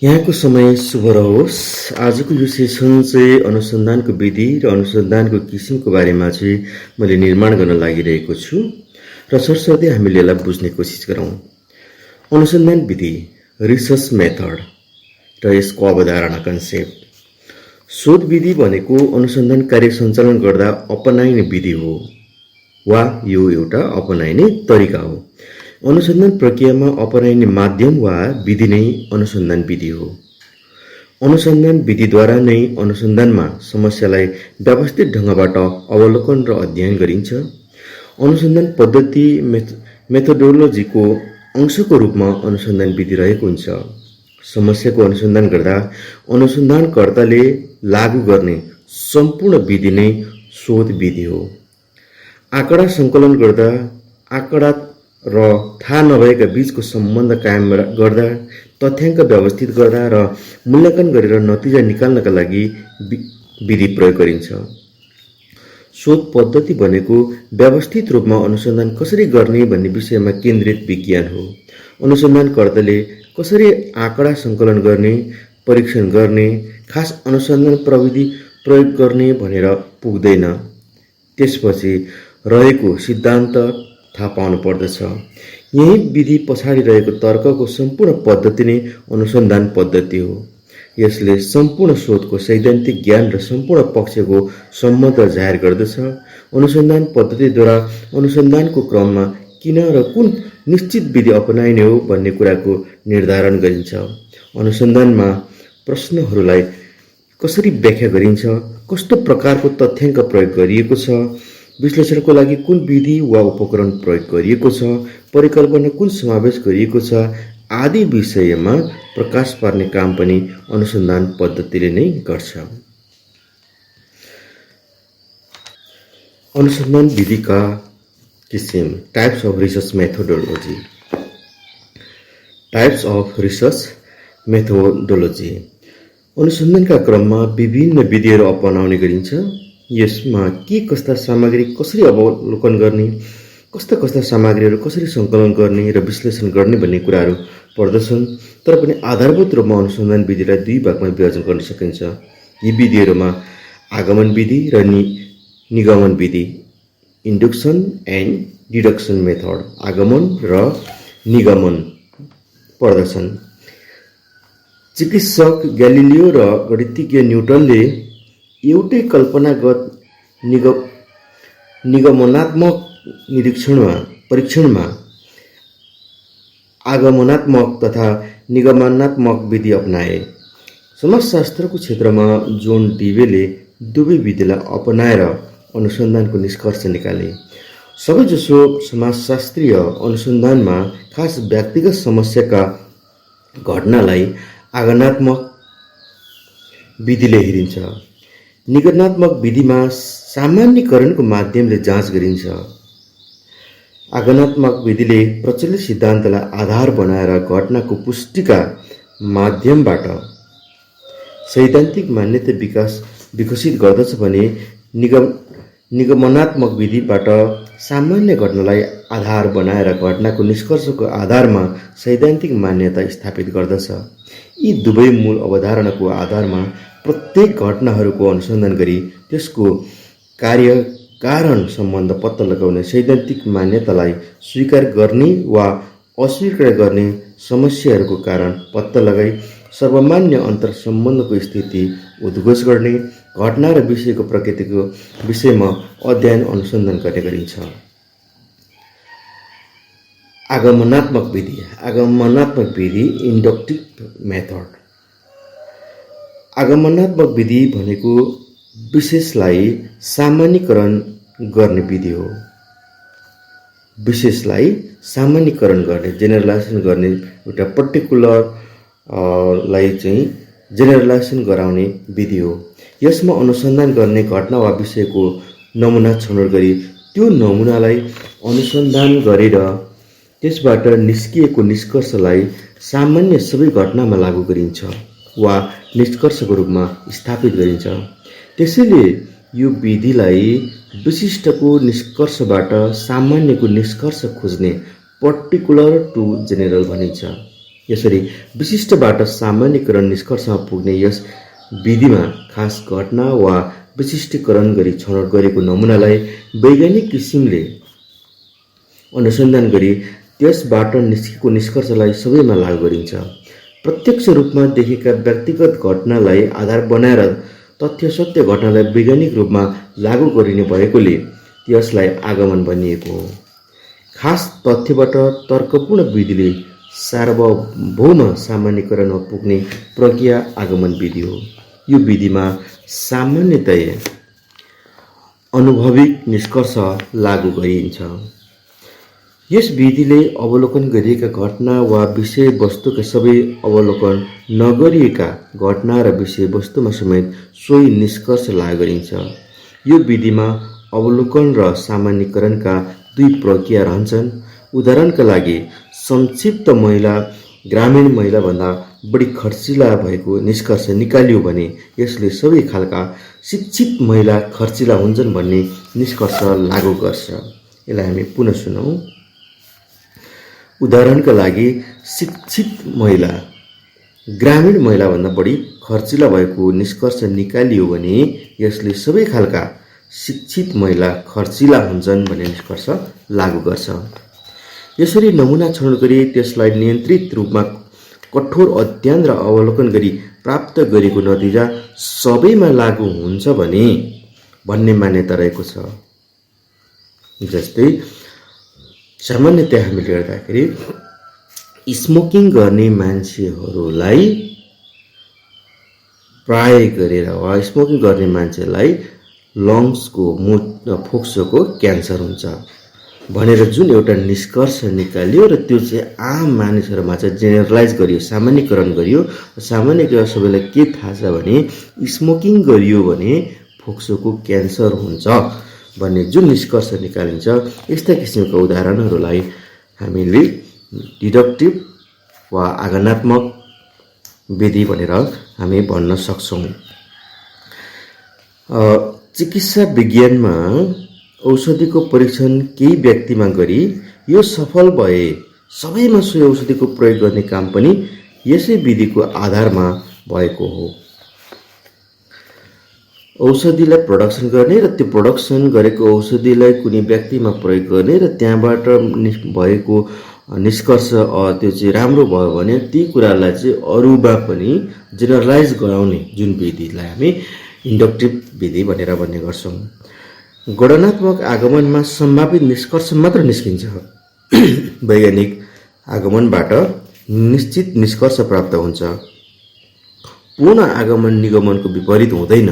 यहाँको समय शुभ रहोस्। आजको यो सेसन चाहिँ अनुसन्धानको विधि र अनुसन्धानको किसिमको बारेमा चाहिँ मैले निर्माण गर्न लागिरहेको छु र सरसर्दै हामीले यसलाई बुझ्ने कोसिस गरौँ। अनुसन्धान विधि, रिसर्च मेथड र यसको अवधारणा कन्सेप्ट। शोध विधि भनेको अनुसन्धान कार्य सञ्चालन गर्दा अपनाइने विधि हो वा यो एउटा अपनाइने तरिका हो। अनुसन्धान प्रक्रियामा अपनाइने माध्यम वा विधि नै अनुसन्धान विधि हो। अनुसन्धान विधिद्वारा नै अनुसन्धानमा समस्यालाई व्यवस्थित ढङ्गबाट अवलोकन र अध्ययन गरिन्छ। अनुसन्धान पद्धति मेथोडोलोजीको अंशको रूपमा अनुसन्धान विधि रहेको हुन्छ। समस्याको अनुसन्धान गर्दा अनुसन्धानकर्ताले लागू गर्ने सम्पूर्ण विधि नै शोध विधि हो। आँकडा सङ्कलन गर्दा आँकडा र थाहा नभएका बीचको सम्बन्ध कायम गर्दा, तथ्याङ्क व्यवस्थित गर्दा र मूल्याङ्कन गरेर नतिजा निकाल्नका लागि विधि प्रयोग गरिन्छ। शोध पद्धति भनेको व्यवस्थित रूपमा अनुसन्धान कसरी गर्ने भन्ने विषयमा केन्द्रित विज्ञान हो। अनुसन्धानकर्ताले कसरी आँकडा सङ्कलन गर्ने, परीक्षण गर्ने, खास अनुसन्धान प्रविधि प्रयोग गर्ने भनेर पुग्दैन। त्यसपछि रहेको सिद्धान्त थाहा पाउनु पर्दछ। यही विधि पछाडि रहेको तर्कको सम्पूर्ण पद्धति नै अनुसन्धान पद्धति हो। यसले सम्पूर्ण शोधको सैद्धान्तिक ज्ञान र सम्पूर्ण पक्षको सम्मत जाहेर गर्दछ। अनुसन्धान पद्धतिद्वारा अनुसन्धानको क्रममा किन र कुन निश्चित विधि अपनाइने हो भन्ने कुराको निर्धारण गरिन्छ। अनुसन्धानमा प्रश्नहरूलाई कसरी व्याख्या गरिन्छ, कस्तो प्रकारको तथ्याङ्क प्रयोग गरिएको छ, विश्लेषणको लागि कुन विधि वा उपकरण प्रयोग गरिएको छ, परिकल्पना कुन समावेश गरिएको छ आदि विषयमा प्रकाश पार्ने काम पनि अनुसन्धान पद्धतिले नै गर्छ। अनुसन्धान विधिका किसिम, types of research methodology. Types of research methodology. अनुसन्धानका क्रममा विभिन्न विधिहरू अपनाउने गरिन्छ। यसमा के कस्ता सामग्री कसरी अवलोकन गर्ने, कस्ता कस्ता सामग्रीहरू कसरी सङ्कलन गर्ने र विश्लेषण गर्ने भन्ने कुराहरू पर्दछन्। तर पनि आधारभूत रूपमा अनुसन्धान विधिलाई दुई भागमा विभाजन गर्न सकिन्छ। यी विधिहरूमा आगमन विधि र निगमन विधि, इन्डक्सन एन्ड डिडक्सन मेथड, आगमन र निगमन पर्दछन्। चिकित्सक ग्यालिलियो र गणितज्ञ न्युटनले एउटै कल्पनागत निगमनात्मक परीक्षणमा आगमनात्मक तथा निगमनात्मक विधि अपनाए। समाजशास्त्रको क्षेत्रमा जोन डिवेले दुवै विधिलाई अपनाएर अनुसन्धानको निष्कर्ष निकाले। सबैजसो समाजशास्त्रीय अनुसन्धानमा खास व्यक्तिगत समस्याका घटनालाई आगमनात्मक विधिले हेरिन्छ। निगमनात्मक विधिमा सामान्यीकरणको माध्यमले जाँच गरिन्छ। आगमनात्मक विधिले प्रचलित सिद्धान्तलाई आधार बनाएर घटनाको पुष्टिका माध्यमबाट सैद्धान्तिक मान्यता विकसित गर्दछ भने निगमनात्मक विधिबाट सामान्य घटनालाई आधार बनाएर घटनाको निष्कर्षको आधारमा सैद्धान्तिक मान्यता स्थापित गर्दछ। यी दुवै मूल अवधारणाको आधारमा प्रत्येक घटनाहरूको अनुसन्धान गरी त्यसको कार्य कारण सम्बन्ध पत्ता लगाउने, सैद्धान्तिक मान्यतालाई स्वीकार गर्ने वा अस्वीकार गर्ने, समस्याहरूको कारण पत्ता लगाई सर्वमान्य अन्तर सम्बन्धको स्थिति उद्घोष गर्ने, घटना र विषयको प्रकृतिको विषयमा अध्ययन अनुसन्धान गर्ने गरिन्छ। आगमनात्मक विधि। आगमनात्मक विधि, इन्डक्टिभ मेथड। आगमनात्मक विधि भनेको विशेषलाई सामान्यीकरण गर्ने विधि हो। विशेषलाई सामान्यीकरण गर्ने, जेनरलाइजेसन गर्ने, एउटा पर्टिकुलर लाई चाहिँ जेनरलाइजेसन गराउने विधि हो। यसमा अनुसन्धान गर्ने घटना वा विषयको नमुना छनौट गरी त्यो नमुनालाई अनुसन्धान गरेर त्यसबाट निस्किएको निष्कर्षलाई सामान्य सबै घटनामा लागू गरिन्छ वा निष्कर्षको रूपमा स्थापित गरिन्छ। त्यसैले यो विधिलाई विशिष्टको निष्कर्षबाट सामान्यको निष्कर्ष खोज्ने पर्टिकुलर टु जेनरल भनिन्छ। यसरी विशिष्टबाट सामान्यकरण निष्कर्षमा पुग्ने यस विधिमा खास घटना वा विशिष्टीकरण गरी छनौट गरेको नमुनालाई वैज्ञानिक किसिमले अनुसन्धान गरी त्यसबाट निस्केको निष्कर्षलाई सबैमा लागू गरिन्छ। प्रत्यक्ष रूपमा देखेका व्यक्तिगत घटनालाई आधार बनाएर तथ्य सत्य घटनालाई वैज्ञानिक रूपमा लागू गरिने भएकोले त्यसलाई आगमन भनिएको हो। खास तथ्यबाट तर्कपूर्ण विधिले सार्वभौम सामान्यकरणमा पुग्ने प्रक्रिया आगमन विधि हो। यो विधिमा सामान्यतया अनुभविक निष्कर्ष लागू गरिन्छ। यस विधिले अवलोकन गरिएका घटना वा विषयवस्तुका सबै अवलोकन नगरिएका घटना र विषयवस्तुमा समेत सोही निष्कर्ष लागू गरिन्छ। यो विधिमा अवलोकन र सामान्यकरणका दुई प्रक्रिया रहन्छन्। उदाहरणका लागि संक्षिप्त महिला ग्रामीण महिलाभन्दा बढी खर्चिला भएको निष्कर्ष निकालियो भने यसले सबै खालका शिक्षित महिला खर्चिला हुन्छन् भन्ने निष्कर्ष लागू गर्छ। यसलाई हामी पुनः सुनौं। उदाहरणका लागि शिक्षित महिला ग्रामीण महिलाभन्दा बढी खर्चिला भएको निष्कर्ष निकालियो भने यसले सबै खालका शिक्षित महिला खर्चिला हुन्छन् भन्ने निष्कर्ष लागू गर्छ। यसरी नमुना छनौट गरी त्यसलाई नियन्त्रित रूपमा कठोर अध्ययन र अवलोकन गरी प्राप्त गरेको नतिजा सबैमा लागू हुन्छ भने भन्ने मान्यता रहेको छ। जस्तै सामान्यतया हामीले हेर्दाखेरि स्मोकिङ गर्ने मान्छेहरूलाई प्राय गरेर वा स्मोकिङ गर्ने मान्छेलाई लङ्सको फोक्सोको क्यान्सर हुन्छ भनेर जुन एउटा निष्कर्ष निकालियो र त्यो चाहिँ आम मानिसहरूमा चाहिँ जेनरलाइज गरियो, सामान्यकरण गरियो। सामान्यकरण सबैलाई के थाहा छ भने स्मोकिङ गरियो भने फोक्सोको क्यान्सर हुन्छ भन्ने जुन निष्कर्ष निकालिन्छ, यस्ता किसिमका उदाहरणहरूलाई हामीले डिडक्टिभ वा आगमनात्मक विधि भनेर हामी भन्न सक्छौँ। चिकित्सा विज्ञानमा औषधिको परीक्षण केही व्यक्तिमा गरी यो सफल भए सबैमा सोही औषधिको प्रयोग गर्ने काम पनि यसै विधिको आधारमा भएको हो। औषधिलाई प्रोडक्सन गर्ने र त्यो प्रोडक्सन गरेको औषधिलाई कुनै व्यक्तिमा प्रयोग गर्ने र त्यहाँबाट भएको निष्कर्ष त्यो चाहिँ राम्रो भयो भने ती कुरालाई चाहिँ अरूमा पनि जेनरलाइज गराउने जुन विधिलाई हामी इन्डक्टिभ विधि भनेर भन्ने गर्छौँ। गणनात्मक आगमनमा सम्भावित निष्कर्ष मात्र निस्किन्छ। वैज्ञानिक आगमनबाट निश्चित निष्कर्ष प्राप्त हुन्छ। पूर्ण आगमन निगमनको विपरीत हुँदैन।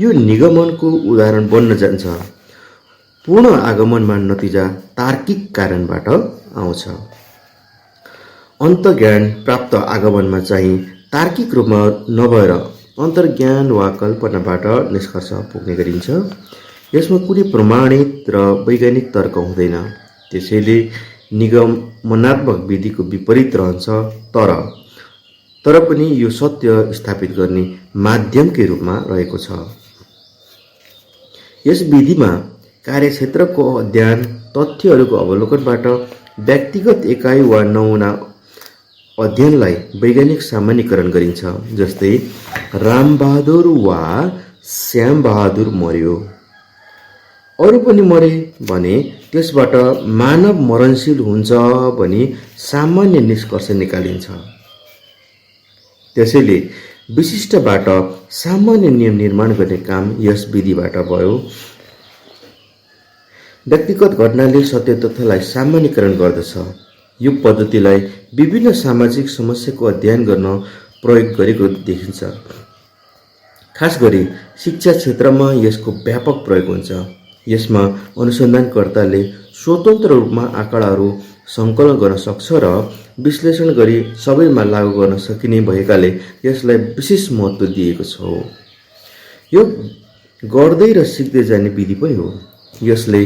यो निगमनको उदाहरण बन्न जान्छ। पूर्ण आगमनमा नतिजा तार्किक कारणबाट आउँछ। अन्तर्ज्ञान प्राप्त आगमनमा चाहिँ तार्किक रूपमा नभएर अन्तर्ज्ञान वा कल्पनाबाट निष्कर्ष पुग्ने गरिन्छ। यसमा कुनै प्रमाणित र वैज्ञानिक तर्क हुँदैन। त्यसैले निगमनात्मक विधिको विपरीत रहन्छ। तर पनि यो सत्य स्थापित गर्ने माध्यमकै रूपमा रहेको छ। यस विधिमा कार्यक्षेत्रको अध्ययन तथ्यहरूको अवलोकनबाट व्यक्तिगत एकाइ वा नमुना अध्ययनलाई वैज्ञानिक सामान्यकरण गरिन्छ। जस्तै रामबहादुर वा श्यामबहादुर मर्यो, अरू पनि मरे भने त्यसबाट मानव मरणशील हुन्छ भनी सामान्य निष्कर्ष निकालिन्छ। त्यसैले विशिष्टबाट सामान्य नियम निर्माण गर्ने काम यस विधिबाट भयो। व्यक्तिगत घटनाले सत्य तथ्यलाई सामान्यकरण गर्दछ। यो पद्धतिलाई विभिन्न सामाजिक समस्याको अध्ययन गर्न प्रयोग गरेको देखिन्छ। खास गरी शिक्षा क्षेत्रमा यसको व्यापक प्रयोग हुन्छ। यसमा अनुसन्धानकर्ताले स्वतन्त्र रूपमा आँकडाहरू सङ्कलन गर्न सक्छ र विश्लेषण गरी सबैमा लागू गर्न सकिने भएकाले यसलाई विशेष महत्त्व दिएको छ। यो गर्दै र सिक्दै जाने विधि पनि हो। यसले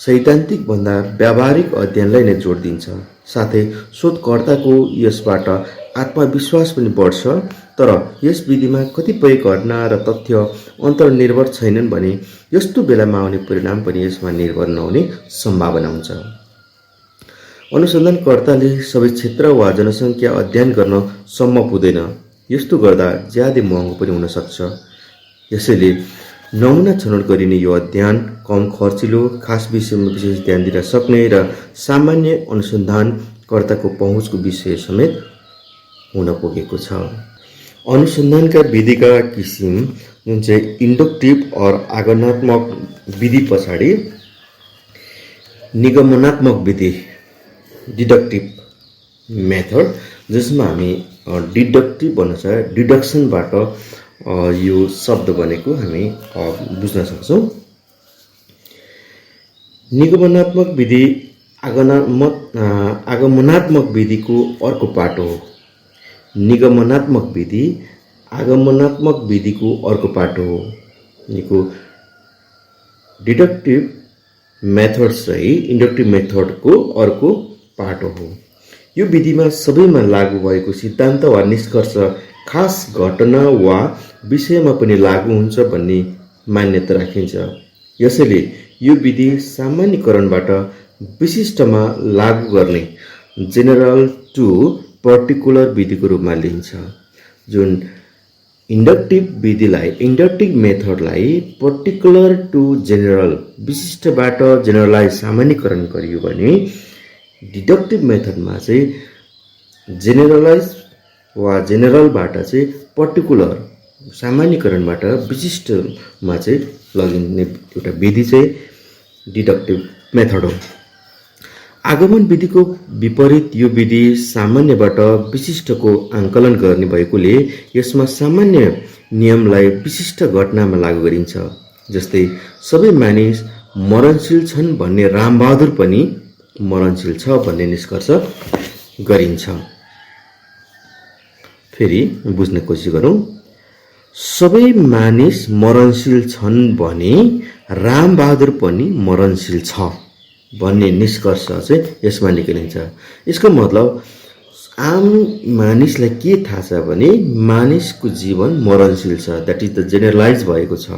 सैद्धान्तिक भन्दा व्यावहारिक अध्ययनलाई नै जोड दिन्छ। साथै शोधकर्ताको यसबाट आत्मविश्वास पनि बढ्छ। तर यस विधिमा कतिपय घटना र तथ्य अन्तर्निर्भर छैनन् भने यस्तो बेलामा आउने परिणाम पनि यसमा निर्भर नहुने सम्भावना हुन्छ। अनुसन्धानकर्ताले सबै क्षेत्र वा जनसङ्ख्या अध्ययन गर्न सम्म पुग्दैन। यस्तो गर्दा ज्यादै महँगो पनि हुन सक्छ। यसैले नमुना छनौट गरिने यो अध्ययन कम खर्चिलो, खास विषयमा विशेष ध्यान दिन सक्ने र सामान्य अनुसन्धानकर्ताको पहुँचको विषय समेत हुन पुगेको छ। अनुसन्धानका विधिका किसिम जुन चाहिँ इन्डक्टिभ और आगमनात्मक विधि पछाडि निगमनात्मक विधि डिडक्टिभ मेथड, जसमा हामी डिडक्टिभ भन्न छ, डिडक्सनबाट यो शब्द बनेको हामी बुझ्न सक्छौँ। निगमनात्मक विधि आगमनात्मक विधिको अर्को पाटो हो। निगमनात्मक विधि आगमनात्मक विधिको अर्को पाटो हो। यिनको डिडक्टिभ मेथड चाहिँ इन्डक्टिभ मेथडको अर्को पाटो हो। यो विधिमा सबैमा लागू भएको सिद्धान्त वा निष्कर्ष खास घटना वा विषयमा पनि लागू हुन्छ भन्ने मान्यता राखिन्छ। यसैले यो विधि सामान्यकरणबाट विशिष्टमा लागू गर्ने जेनरल टु पर्टिकुलर विधिको रूपमा लिइन्छ। जुन इन्डक्टिभ मेथडलाई पर्टिकुलर टु जेनरल विशिष्टबाट जेनरलाइज सामान्यकरण गरियो भने डिडक्टिभ मेथडमा चाहिँ जेनरलाइज वा जेनरलबाट चाहिँ पर्टिकुलर सामान्यकरणबाट विशिष्टमा चाहिँ लगिने एउटा विधि चाहिँ डिडक्टिभ मेथड हो। आगमन विधिको विपरीत यो विधि सामान्यबाट विशिष्टको आंकलन गर्ने भएकोले यसमा सामान्य नियमलाई विशिष्ट घटनामा लागू गरिन्छ। जस्तै सबै मानिस मरणशील छन् भन्ने रामबहादुर पनि मरणशील छ भन्ने निष्कर्ष गरिन्छ। फेरि बुझ्ने कोसिस गरौँ। सबै मानिस मरणशील छन् भने रामबहादुर पनि मरणशील छ भन्ने निष्कर्ष चाहिँ यसमा निकालिन्छ। यसको मतलब आम मानिसलाई के थाहा छ भने मानिसको जीवन मरणशील छ, द्याट इज द जेनरलाइज भएको छ।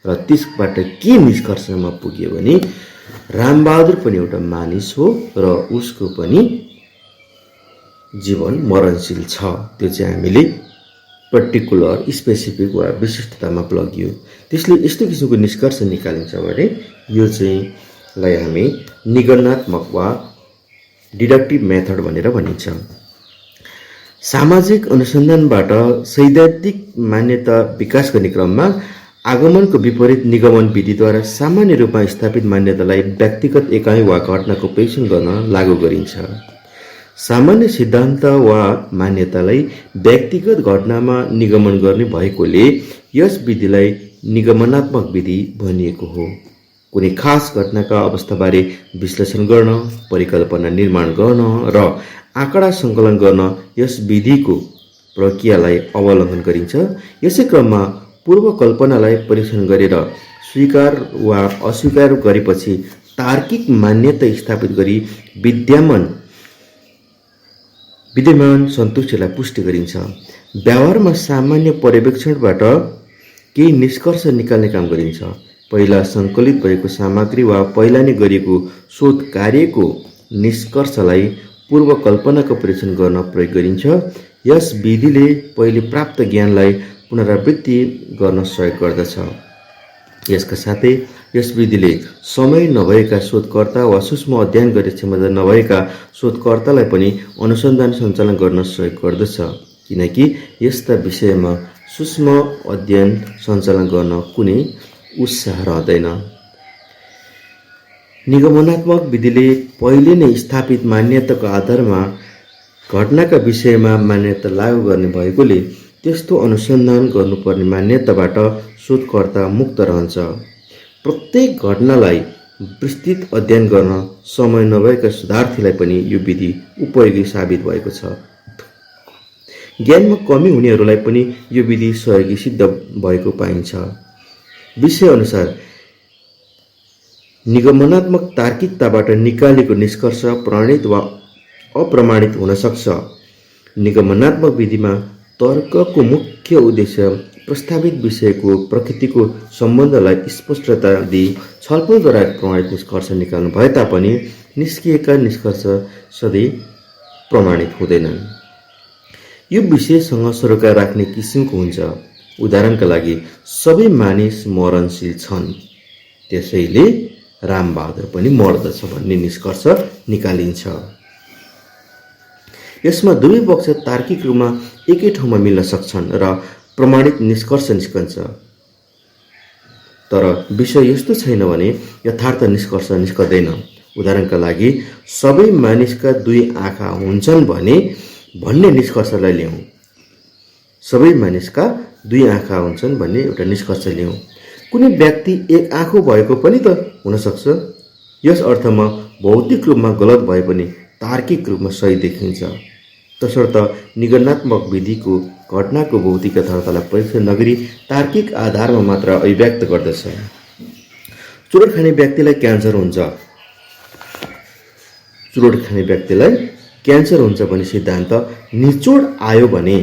र त्यसबाट के निष्कर्षमा पुग्यो भने रामबहादुर पनि एउटा मानिस हो र उसको पनि जीवन मरणशील छ। त्यो चाहिँ हामीले पर्टिकुलर स्पेसिफिक वा विशिष्टतामा लगियो। त्यसले यस्तो किसिमको निष्कर्ष निकालिन्छ भने यो चाहिँ लाई हामी निगमनात्मक वा डिडक्टिभ मेथड भनेर भनिन्छ। सामाजिक अनुसन्धानबाट सैद्धान्तिक मान्यता विकास गर्ने क्रममा आगमनको विपरीत निगमन विधिद्वारा सामान्य रूपमा स्थापित मान्यतालाई व्यक्तिगत एकाइ वा घटनाको परीक्षण गर्न लागू गरिन्छ। सामान्य सिद्धान्त वा मान्यतालाई व्यक्तिगत घटनामा निगमन गर्ने भएकोले यस विधिलाई निगमनात्मक विधि भनिएको हो। कुनै खास घटनाका अवस्थाबारे विश्लेषण गर्न, परिकल्पना निर्माण गर्न र आँकडा सङ्कलन गर्न यस विधिको प्रक्रियालाई अवलम्बन गरिन्छ। यसै क्रममा पूर्व कल्पनालाई परीक्षण गरेर स्वीकार वा अस्वीकार गरेपछि तार्किक मान्यता स्थापित गरी विद्यमान सन्तुष्टिलाई पुष्टि गरिन्छ। व्यवहारमा सामान्य पर्यवेक्षणबाट केही निष्कर्ष निकाल्ने काम गरिन्छ। पहिला सङ्कलित भएको सामग्री वा पहिला नै गरिएको शोध कार्यको निष्कर्षलाई पूर्व कल्पनाको परीक्षण गर्न प्रयोग गरिन्छ। यस विधिले पहिले प्राप्त ज्ञानलाई पुनरावृत्ति गर्न सहयोग गर्दछ। यसका साथै यस विधिले समय नभएका शोधकर्ता वा सूक्ष्म अध्ययन गर्ने क्षमता नभएका शोधकर्तालाई पनि अनुसन्धान सञ्चालन गर्न सहयोग गर्दछ, किनकि यस्ता विषयमा सूक्ष्म अध्ययन सञ्चालन गर्न कुनै उत्साह रहँदैन। निगमनात्मक विधिले पहिले नै स्थापित मान्यताको आधारमा घटनाका विषयमा मान्यता लागू गर्ने भएकोले त्यस्तो अनुसन्धान गर्नुपर्ने मान्यताबाट शोधकर्ता मुक्त रहन्छ। प्रत्येक घटनालाई विस्तृत अध्ययन गर्न समय नभएका शोधार्थीलाई पनि यो विधि उपयोगी साबित भएको छ। ज्ञानमा कमी हुनेहरूलाई पनि यो विधि सहयोगी सिद्ध भएको पाइन्छ। विषय अनुसार निगमनात्मक तार्किकताबाट निकालेको निष्कर्ष प्रमाणित वा अप्रमाणित हुन सक्छ। निगमनात्मक विधिमा तर्कको मुख्य उद्देश्य प्रस्तावित विषयको प्रकृतिको सम्बन्धलाई स्पष्टता दिई छलफलद्वारा प्रमाणित निष्कर्ष निकाल्नु भए तापनि निस्किएका निष्कर्ष सधैँ प्रमाणित हुँदैनन्। यो विषयसँग सरोकार राख्ने किसिमको हुन्छ। उदाहरणका लागि सबै मानिस मरणशील छन्, त्यसैले रामबहादुर पनि मर्दछ भन्ने निष्कर्ष निकालिन्छ। यसमा दुवै पक्ष तार्किक रूपमा एकै ठाउँमा मिल्न सक्छन् र प्रमाणित निष्कर्ष निस्कन्छ। तर विषय यस्तो छैन भने यथार्थ निष्कर्ष निस्कदैन। उदाहरणका लागि सबै मानिसका दुई आँखा हुन्छन् भन्ने निष्कर्षलाई ल्याउँ। सबै मानिसका दुई आँखा हुन्छन् भन्ने एउटा निष्कर्ष ल्याउँ। कुनै व्यक्ति एक आँखो भएको पनि त हुन सक्छ। यस अर्थमा भौतिक रूपमा गलत भए पनि तार्किक रूपमा सही देखिन्छ। तसर्थ निगमनात्मक विधिको घटनाको भौतिक यथार्थलाई परीक्षण नगरी तार्किक आधारमा मात्र अभिव्यक्त गर्दछ। चुरोट खाने व्यक्तिलाई क्यान्सर हुन्छ। चुरोट खाने व्यक्तिलाई क्यान्सर हुन्छ भन्ने सिद्धान्त निचोड आयो भने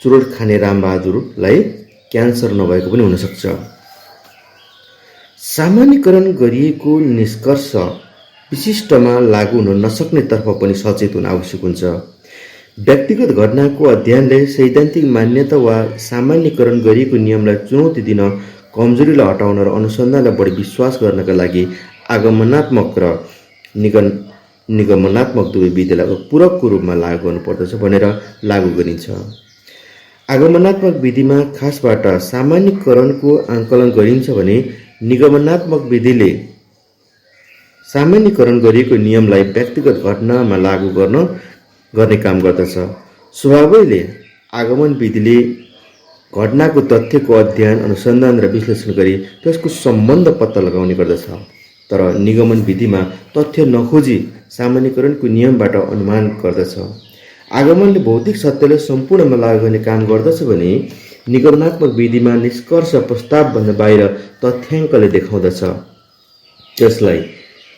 चुरोट खाने रामबहादुरलाई क्यान्सर नभएको पनि हुन सक्छ। सामान्यकरण गरिएको निष्कर्ष विशिष्टमा लागू हुन नसक्ने तर्फ पनि सचेत हुन आवश्यक हुन्छ। व्यक्तिगत घटनाको अध्ययनले सैद्धान्तिक मान्यता वा सामान्यकरण गरिएको नियमलाई चुनौती दिन, कमजोरीलाई हटाउन र अनुसन्धानलाई बढी विश्वास गर्नका लागि आगमनात्मक र निगमनात्मक दुवै विधिलाई पूरकको रूपमा लागू गर्नुपर्दछ भनेर लागू गरिन्छ। आगमनात्मक विधिमा खासबाट सामान्यकरणको आकलन गरिन्छ भने निगमनात्मक विधिले सामान्यकरण गरिएको नियमलाई व्यक्तिगत घटनामा लागू गर्ने काम गर्दछ। स्वभावैले आगमन विधिले घटनाको तथ्यको अध्ययन, अनुसन्धान र विश्लेषण गरी त्यसको सम्बन्ध पत्ता लगाउने गर्दछ। तर निगमन विधिमा तथ्य नखोजी सामान्यकरणको नियमबाट अनुमान गर्दछ। आगमनले भौतिक सत्यलाई सम्पूर्णमा लागू गर्ने काम गर्दछ भने निगमनात्मक विधिमा निष्कर्ष प्रस्तावभन्दा बाहिर तथ्याङ्कले देखाउँदछ, त्यसलाई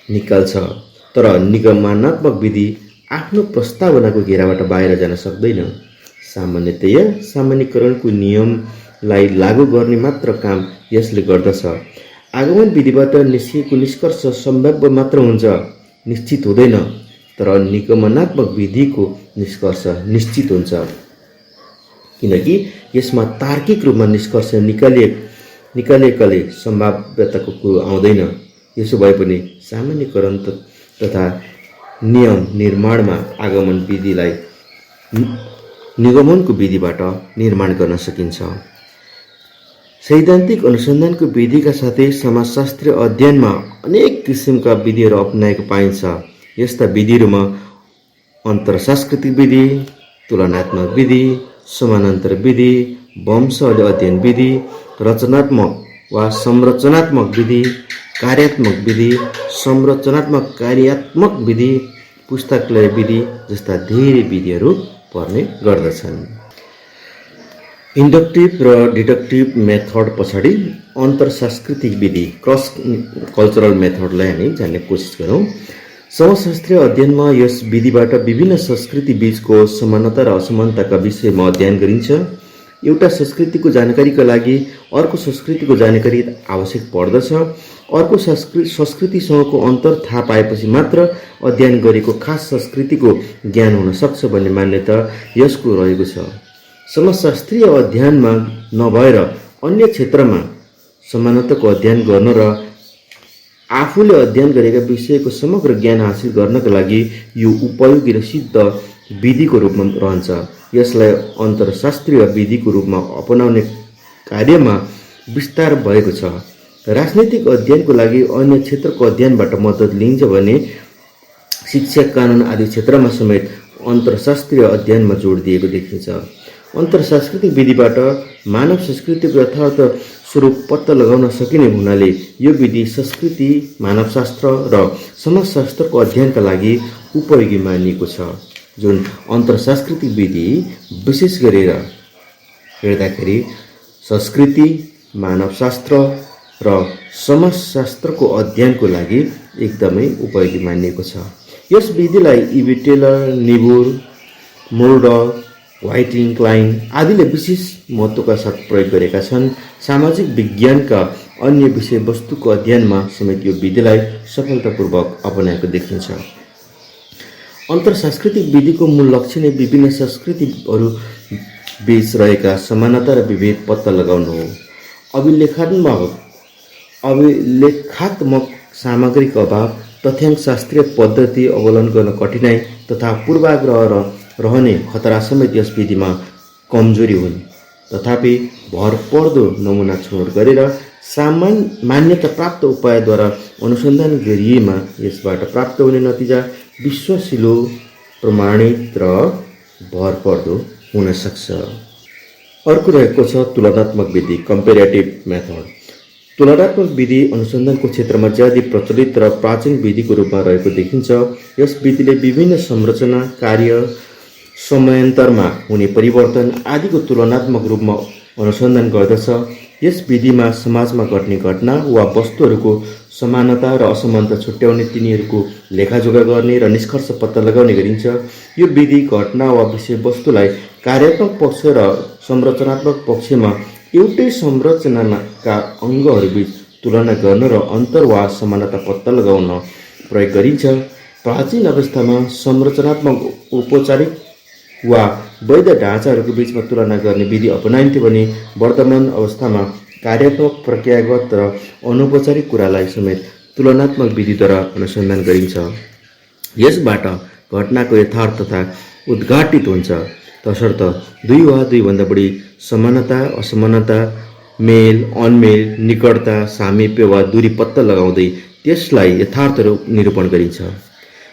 निकाल्छ। तर निगमनात्मक विधि आफ्नो प्रस्तावनाको घेराबाट बाहिर जान सक्दैन। सामान्यतया सामान्यकरणको नियमलाई लागू गर्ने मात्र काम यसले गर्दछ। आगमन विधिबाट निस्किएको निष्कर्ष सम्भाव्य मात्र हुन्छ, निश्चित हुँदैन। तर निगमनात्मक विधिको निष्कर्ष निश्चित हुन्छ, किनकि यसमा तार्किक रूपमा निष्कर्ष निकालिएकाले सम्भाव्यताको कुरो आउँदैन। यसो भए पनि सामान्यकरण तथा नियम निर्माणमा आगमन विधिलाई निगमनको विधिबाट निर्माण गर्न सकिन्छ। सैद्धान्तिक अनुसन्धानको विधिका साथै समाजशास्त्रीय अध्ययनमा अनेक किसिमका विधिहरू अपनाएको पाइन्छ। यस्ता विधिहरूमा अन्तरसांस्कृतिक विधि, तुलनात्मक विधि, समानान्तर विधि, वंशावली अध्ययन विधि, रचनात्मक वा संरचनात्मक विधि, कार्यात्मक विधि, संरचनात्मक कार्यात्मक विधि, पुस्तकालय विधि जस्ता धेरै विधिहरू पर्ने गर्दछन्। इन्डक्टिभ र डिडक्टिभ मेथड पछाडि अन्तरसांस्कृतिक विधि, क्रस कल्चरल मेथडलाई हामी जान्ने कोसिस गरौँ। समाजशास्त्रीय अध्ययनमा यस विधिबाट विभिन्न संस्कृति बीचको समानता र असमानताका विषयमा अध्ययन गरिन्छ। एउटा संस्कृतिको जानकारीका लागि अर्को संस्कृतिको जानकारी आवश्यक पर्दछ। अर्को संस्कृतिसँगको अन्तर थाहा पाएपछि मात्र अध्ययन गरेको खास संस्कृतिको ज्ञान हुन सक्छ भन्ने मान्यता यसको रहेको छ। समाजशास्त्रीय अध्ययनमा नभएर अन्य क्षेत्रमा समानताको अध्ययन गर्न र आफूले अध्ययन गरेका विषयको समग्र ज्ञान हासिल गर्नका लागि यो उपयोगी र सिद्ध विधिको रूपमा रहन्छ। यसलाई अन्तरशास्त्रीय विधिको रूपमा अपनाउने कार्यमा विस्तार भएको छ। राजनैतिक अध्ययनको लागि अन्य क्षेत्रको अध्ययनबाट मद्दत लिइन्छ भने शिक्षा, कानुन आदि क्षेत्रमा समेत अन्तरशास्त्रीय अध्ययनमा जोड दिएको देखिन्छ। अन्तरसांस्कृतिक विधिबाट मानव संस्कृतिको यथार्थ स्वरूप पत्ता लगाउन सकिने हुनाले यो विधि संस्कृति, मानवशास्त्र र समाजशास्त्रको अध्ययनका लागि उपयोगी मानिएको छ। जुन अन्तरसांस्कृतिक विधि विशेष गरेर हेर्दाखेरि संस्कृति, मानवशास्त्र र समाजशास्त्रको अध्ययनको लागि एकदमै उपयोगी मानिएको छ। यस विधिलाई इबी टेलर, निबुर, मुरडक, व्हाइटिङ, क्लाइन आदिले विशेष महत्त्वका साथ प्रयोग गरेका छन्। सामाजिक विज्ञानका अन्य विषयवस्तुको अध्ययनमा समेत यो विधिलाई सफलतापूर्वक अपनाएको देखिन्छ। अन्तर्सांस्कृतिक विधिको मूल लक्ष्य नै विभिन्न संस्कृतिहरू बीच रहेका समानता र विभेद पत्ता लगाउनु हो। अभिलेखात्मक सामग्रीको अभाव, तथ्याङ्क शास्त्रीय पद्धति अवलम्बन गर्न कठिनाई तथा पूर्वाग्रह रहने खतरा समेत यस विधिमा कमजोरी हुन्। तथापि भरपर्दो नमुना छनौट गरेर मान्यता प्राप्त उपायद्वारा अनुसन्धान गरिएमा यसबाट प्राप्त हुने नतिजा विश्वासिलो, प्रमाणित र भरपर्दो हुन सक्छ। अर्को रहेको छ तुलनात्मक विधि, कम्पेरेटिभ मेथड। तुलनात्मक विधि अनुसन्धानको क्षेत्रमा ज्यादै प्रचलित र प्राचीन विधिको रूपमा रहेको देखिन्छ। यस विधिले विभिन्न संरचना, कार्य, समयान्तरमा हुने परिवर्तन आदिको तुलनात्मक रूपमा अनुसन्धान गर्दछ। यस विधिमा समाजमा घट्ने घटना वा वस्तुहरूको समानता र असमानता छुट्याउने, तिनीहरूको लेखाजोखा गर्ने र निष्कर्ष पत्ता लगाउने गरिन्छ। यो विधि घटना वा विषयवस्तुलाई कार्यात्मक पक्ष र संरचनात्मक पक्षमा एउटै संरचनाका अङ्गहरूबीच तुलना गर्न र अन्तर वा समानता पत्ता लगाउन प्रयोग गरिन्छ। प्राचीन अवस्थामा संरचनात्मक, औपचारिक वा वैध ढाँचाहरूको बीचमा तुलना गर्ने विधि अपनाइन्थ्यो भने वर्तमान अवस्थामा कार्यात्मक, प्रक्रियागत र अनौपचारिक कुरालाई समेत तुलनात्मक विधिद्वारा अनुसन्धान गरिन्छ। यसबाट घटनाको यथार्थता उद्घाटित हुन्छ, तसर्थ दुई वा दुईभन्दा बढी समानता, असमानता, मेल, अनमेल, निकटता, सामिप्य वा दूरी पत्ता लगाउँदै त्यसलाई यथार्थ निरूपण गरिन्छ।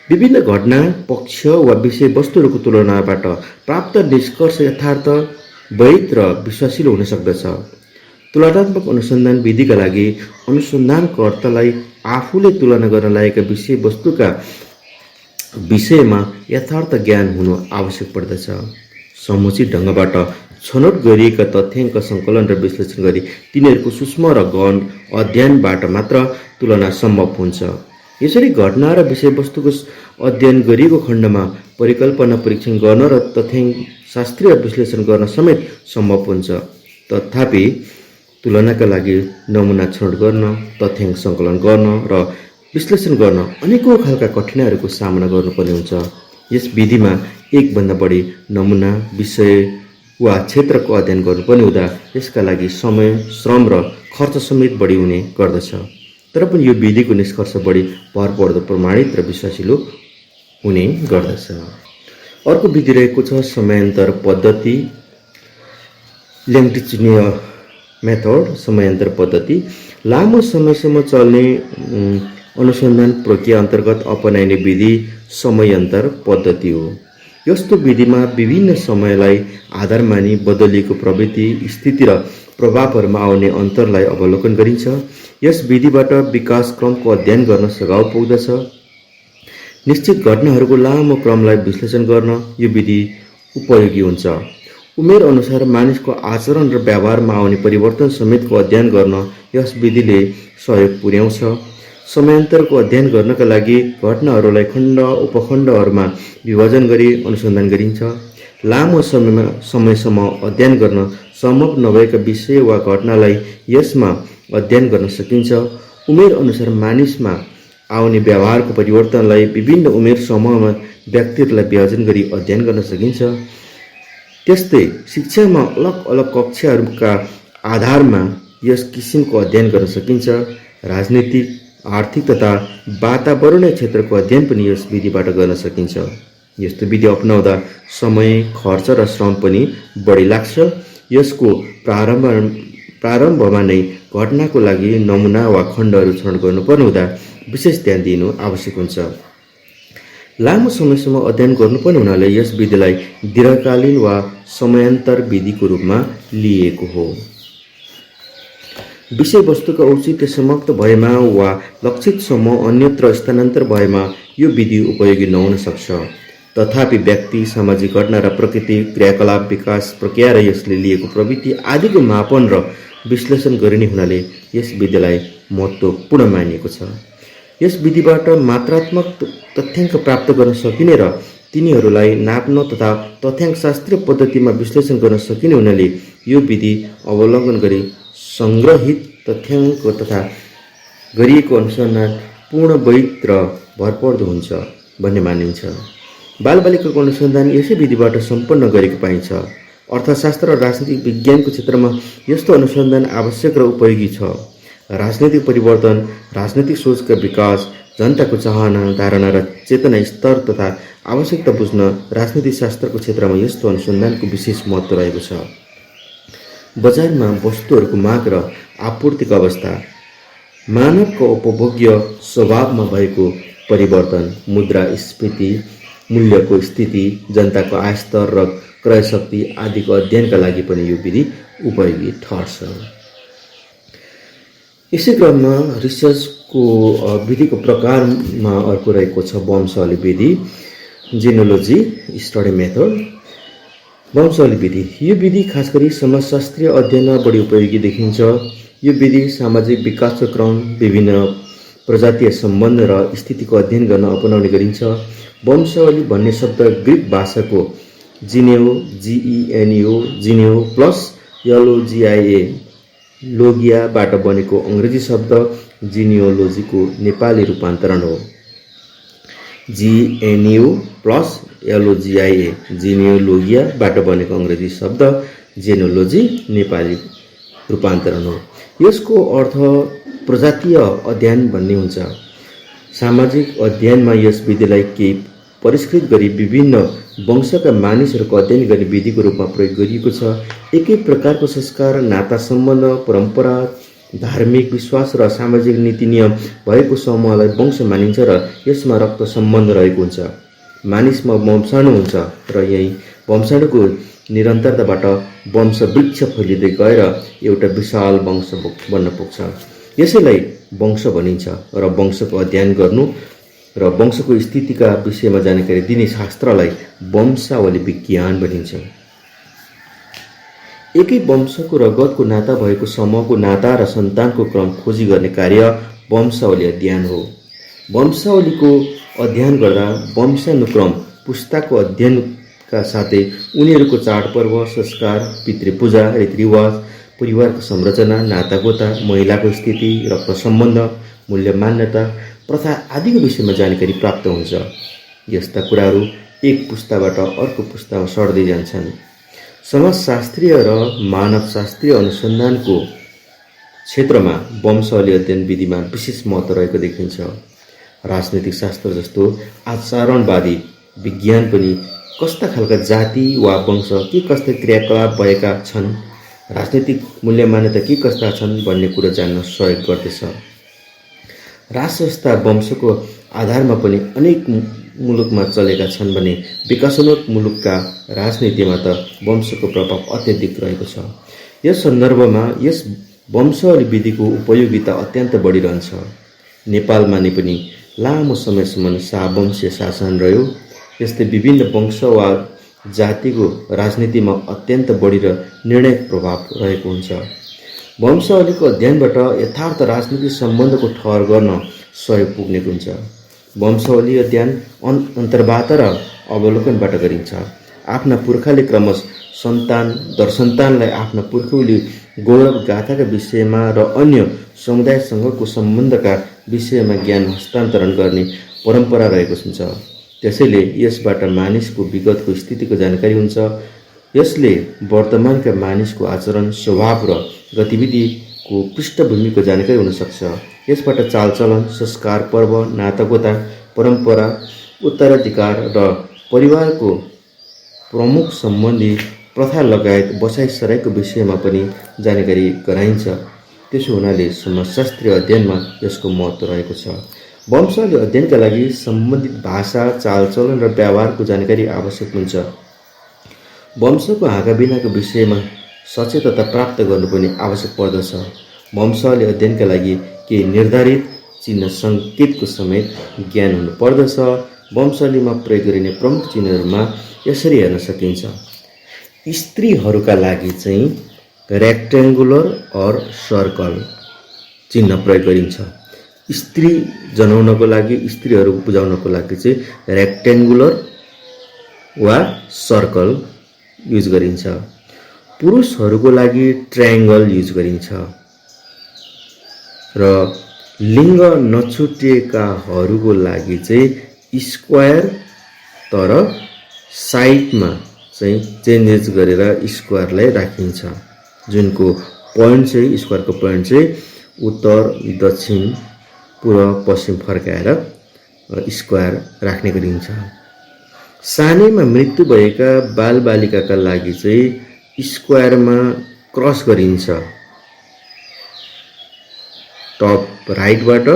विभिन्न घटना, पक्ष वा विषयवस्तुहरूको तुलनाबाट प्राप्त निष्कर्ष यथार्थ, वैध र विश्वासिलो हुन सक्दछ। तुलनात्मक अनुसन्धान विधिका लागि अनुसन्धानकर्तालाई आफूले तुलना गर्न लागेका विषयवस्तुका विषयमा यथार्थ ज्ञान हुनु आवश्यक पर्दछ। समुचित ढङ्गबाट छनौट गरिएका तथ्याङ्क सङ्कलन र विश्लेषण गरी तिनीहरूको सूक्ष्म र गहन अध्ययनबाट मात्र तुलना सम्भव हुन्छ। यसरी घटना र विषयवस्तुको अध्ययन गरिएको खण्डमा परिकल्पना परीक्षण गर्न र तथ्याङ्क शास्त्रीय विश्लेषण गर्न समेत सम्भव हुन्छ। तथापि तुलनाका लागि नमुना छनौट गर्न, तथ्याङ्क सङ्कलन गर्न र विश्लेषण गर्न अनेकौँ खालका कठिनाइहरूको सामना गर्नुपर्ने हुन्छ। यस विधिमा एकभन्दा बढी नमुना, विषय वा क्षेत्रको अध्ययन गर्नुपर्ने हुँदा यसका लागि समय, श्रम र खर्च समेत बढी हुने गर्दछ। तर पनि यो विधिको निष्कर्ष बढी भरपर्दो, प्रमाणित र विश्वासिलो हुने गर्दछ। अर्को विधि रहेको छ समयान्तर पद्धति, ल्याङ्टिच्युडिनल मेथड। समयान्तर पद्धति लामो समयसम्म चल्ने अनुसन्धान प्रक्रिया अन्तर्गत अपनाइने विधि समयान्तर पद्धति हो। यस्तो विधिमा विभिन्न समयलाई आधार मानी बदलिएको प्रवृत्ति, स्थिति र प्रभावहरूमा आउने अन्तरलाई अवलोकन गरिन्छ। यस विधिबाट विकास क्रमको अध्ययन गर्न सघाउ पुग्दछ। निश्चित घटनाहरूको लामो क्रमलाई विश्लेषण गर्न यो विधि उपयोगी हुन्छ। उमेर अनुसार मानिसको आचरण र व्यवहारमा आउने परिवर्तन समेतको अध्ययन गर्न यस विधिले सहयोग पुर्याउँछ। समयान्तरको अध्ययन गर्नका लागि घटनाहरूलाई खण्ड, उपखण्डहरूमा विभाजन गरी अनुसन्धान गरिन्छ। लामो समयसम्म अध्ययन गर्न सम्भव नभएका विषय वा घटनालाई यसमा अध्ययन गर्न सकिन्छ। उमेर अनुसार मानिसमा आउने व्यवहारको परिवर्तनलाई विभिन्न उमेर समूहमा व्यक्तिहरूलाई विभाजन गरी अध्ययन गर्न सकिन्छ। त्यस्तै शिक्षामा अलग अलग कक्षाहरूका आधारमा यस किसिमको अध्ययन गर्न सकिन्छ। राजनीतिक, आर्थिक तथा वातावरणीय क्षेत्रको अध्ययन पनि यस विधिबाट गर्न सकिन्छ। यस्तो विधि अपनाउँदा समय, खर्च र श्रम पनि बढी लाग्छ। यसको प्रारम्भमा नै घटनाको लागि नमुना वा खण्डहरू छनौट गर्नुपर्ने हुँदा विशेष ध्यान दिनु आवश्यक हुन्छ। लामो समयसम्म अध्ययन गर्नुपर्ने हुनाले यस विधिलाई दीर्घकालीन वा समयान्तर विधिको रूपमा लिएको हो। विषयवस्तुका औचित्य समाप्त भएमा वा लक्षित समूह अन्यत्र स्थानान्तर भएमा यो विधि उपयोगी नहुन सक्छ। तथापि व्यक्ति, सामाजिक घटना र प्रकृति, क्रियाकलाप, विकास प्रक्रिया र यसले लिएको प्रवृत्ति आदिको मापन र विश्लेषण गरिने हुनाले यस विधिलाई महत्त्वपूर्ण मानिएको छ। यस विधिबाट मात्रात्मक तथ्याङ्क प्राप्त गर्न सकिने र तिनीहरूलाई नाप्न तथा तथ्याङ्कशास्त्रीय पद्धतिमा विश्लेषण गर्न सकिने हुनाले यो विधि अवलम्बन गरी सङ्ग्रहित तथ्याङ्क तथा गरिएको अनुसन्धान पूर्ण वैध र भरपर्दो हुन्छ भन्ने मानिन्छ। बालबालिकाको अनुसन्धान यसै विधिबाट सम्पन्न गरेको पाइन्छ। अर्थशास्त्र र राजनीतिक विज्ञानको क्षेत्रमा यस्तो अनुसन्धान आवश्यक र उपयोगी छ। राजनैतिक परिवर्तन, राजनैतिक सोचका विकास, जनताको चाहना, धारणा र चेतना स्तर तथा आवश्यकता बुझ्न राजनीतिक शास्त्रको क्षेत्रमा यस्तो अनुसन्धानको विशेष महत्त्व रहेको छ। बजारमा वस्तुहरूको माग र आपूर्तिको अवस्था, मानवको उपभोग्य स्वभावमा भएको परिवर्तन, मुद्रास्फीति, मूल्यको स्थिति, जनताको आय स्तर र क्रय शक्ति आदिको अध्ययनका लागि पनि यो विधि उपयोगी ठहर्छ। यसै क्रममा रिसर्चको विधिको प्रकारमा अर्को रहेको छ वंशावली विधि, जेनोलोजी स्टडी मेथड। वंशावली विधि, यो विधि खास गरी समाजशास्त्रीय अध्ययनमा बढी उपयोगी देखिन्छ। यो विधि सामाजिक विकासको क्रम, विभिन्न प्रजातीय सम्बन्ध र स्थितिको अध्ययन गर्न अपनाउने गरिन्छ। वंशावली भन्ने शब्द ग्रिक भाषाको जिनेओ, जिइएनओ, जिनेओ प्लस एलओजिआइए लोगियाबाट बनेको अङ्ग्रेजी शब्द जिनियोलोजीको नेपाली रूपान्तरण हो। जिएनयू प्लस एलओजिआइए जिनियोलोगियाबाट बनेको अङ्ग्रेजी शब्द जेनोलोजी नेपाली रूपान्तरण हो। यसको अर्थ प्रजातीय अध्ययन भन्ने हुन्छ। सामाजिक अध्ययनमा यस विधिलाई केही परिष्कृत गरी विभिन्न वंशका मानिसहरूको अध्ययन गर्ने विधिको रूपमा प्रयोग गरिएको छ। एकै प्रकारको संस्कार, नाता सम्बन्ध, परम्परा, धार्मिक विश्वास र सामाजिक नीति नियम भएको समूहलाई वंश मानिन्छ र यसमा रक्त सम्बन्ध रहेको हुन्छ। मानिसमा वंशाणु हुन्छ र यही वंशाणुको निरन्तरताबाट वंशवृक्ष फैलिँदै गएर एउटा विशाल वंश बन्न पुग्छ। यसैलाई वंश भनिन्छ र वंशको अध्ययन गर्नु र वंशको स्थितिका विषयमा जानकारी दिने शास्त्रलाई वंशावली विज्ञान भनिन्छ। एकै वंशको रगतको नाता भएको समूहको नाता र सन्तानको क्रम खोजी गर्ने कार्य वंशावली अध्ययन हो। वंशावलीको अध्ययन गर्दा वंशानुक्रम पुस्ताको अध्ययनका साथै उनीहरूको चाडपर्व, संस्कार, पितृपूजा, रीतिरिवाज, परिवारको संरचना, नातागोता, महिलाको स्थिति, रक्त सम्बन्ध, मूल्य मान्यता, प्रथा आदिको विषयमा जानकारी प्राप्त हुन्छ। यस्ता कुराहरू एक पुस्ताबाट अर्को पुस्तामा सर्दै जान्छन्। समाजशास्त्रीय र मानवशास्त्रीय अनुसन्धानको क्षेत्रमा वंशावली अध्ययन विधिमा विशेष महत्त्व रहेको देखिन्छ। राजनैतिक शास्त्र जस्तो आचरणवादी विज्ञान पनि कस्ता खालका जाति वा वंश के कस्ता क्रियाकलाप भएका छन्, राजनैतिक मूल्य मान्यता के कस्ता छन् भन्ने कुरा जान्न सहयोग गर्दछ। राजसंस्था वंशको आधारमा पनि अनेक मुलुकमा चलेका छन् भने विकासोन्मुख मुलुकका राजनीतिमा त वंशको प्रभाव अत्यधिक रहेको छ। यस सन्दर्भमा यस वंशावली विधिको उपयोगिता अत्यन्त बढिरहन्छ। नेपालमा नै पनि लामो समयसम्म शाहवंशीय शासन रह्यो। यस्तै विभिन्न वंश वा जातिको राजनीतिमा अत्यन्त बढी र निर्णायक प्रभाव रहेको हुन्छ। वंशावलीको अध्ययनबाट यथार्थ राजनीतिक सम्बन्धको ठहर गर्न सहयोग पुग्ने हुन्छ। वंशावली अध्ययन अन्तर्वार्ता र अवलोकनबाट गरिन्छ। आफ्ना पुर्खाले क्रमशः सन्तान दर सन्तानलाई आफ्ना पुर्खौली गौरव गाथाका विषयमा र अन्य समुदायसँगको सम्बन्धका विषयमा ज्ञान हस्तान्तरण गर्ने परम्परा रहेको हुन्छ। त्यसैले यसबाट मानिसको विगतको स्थितिको जानकारी हुन्छ। यसले वर्तमानका मानिसको आचरण, स्वभाव र गतिविधिको पृष्ठभूमिको जानकारी हुन सक्छ। यसबाट चालचलन, संस्कार, पर्व, नातागोता, परम्परा, उत्तराधिकार र परिवारको प्रमुख सम्बन्धी प्रथा लगायत बसाइसराईको विषयमा पनि जानकारी गराइन्छ। त्यसो हुनाले समाजशास्त्रीय अध्ययनमा यसको महत्त्व रहेको छ। वंशावली अध्ययनका लागि सम्बन्धित भाषा, चालचलन र व्यवहारको जानकारी आवश्यक हुन्छ। वंशको हाँगाबिनाको विषयमा सचेतता प्राप्त गर्नु पनि आवश्यक पर्दछ। वंशावली अध्ययनका लागि केही निर्धारित चिन्ह सङ्केतको समेत ज्ञान हुनु पर्दछ। वंशावलीमा प्रयोग गरिने प्रमुख चिन्हहरूमा यसरी हेर्न सकिन्छ। स्त्रीहरूका लागि चाहिँ रेक्ट्याङ्गुलर और सर्कल चिन्ह प्रयोग गरिन्छ। स्त्री जनाउनको लागि, स्त्रीहरू बुझाउनको लागि चाहिँ रेक्ट्याङ्गुलर वा सर्कल युज गरिन्छ। पुरुषहरूको लागि ट्रायङ्गल युज गरिन्छ र लिङ्ग नछुटिएकाहरूको लागि चाहिँ स्क्वायर, तर साइडमा चाहिँ चेन्जेस गरेर स्क्वायरलाई राखिन्छ, जुनको पोइन्ट चाहिँ स्क्वायरको पोइन्ट चाहिँ उत्तर दक्षिण पूर्व पश्चिम फर्काएर स्क्वायर राख्ने गरिन्छ। सानैमा मृत्यु भएका बालबालिकाका लागि चाहिँ स्क्वायरमा क्रस गरिन्छ, टप राइटबाट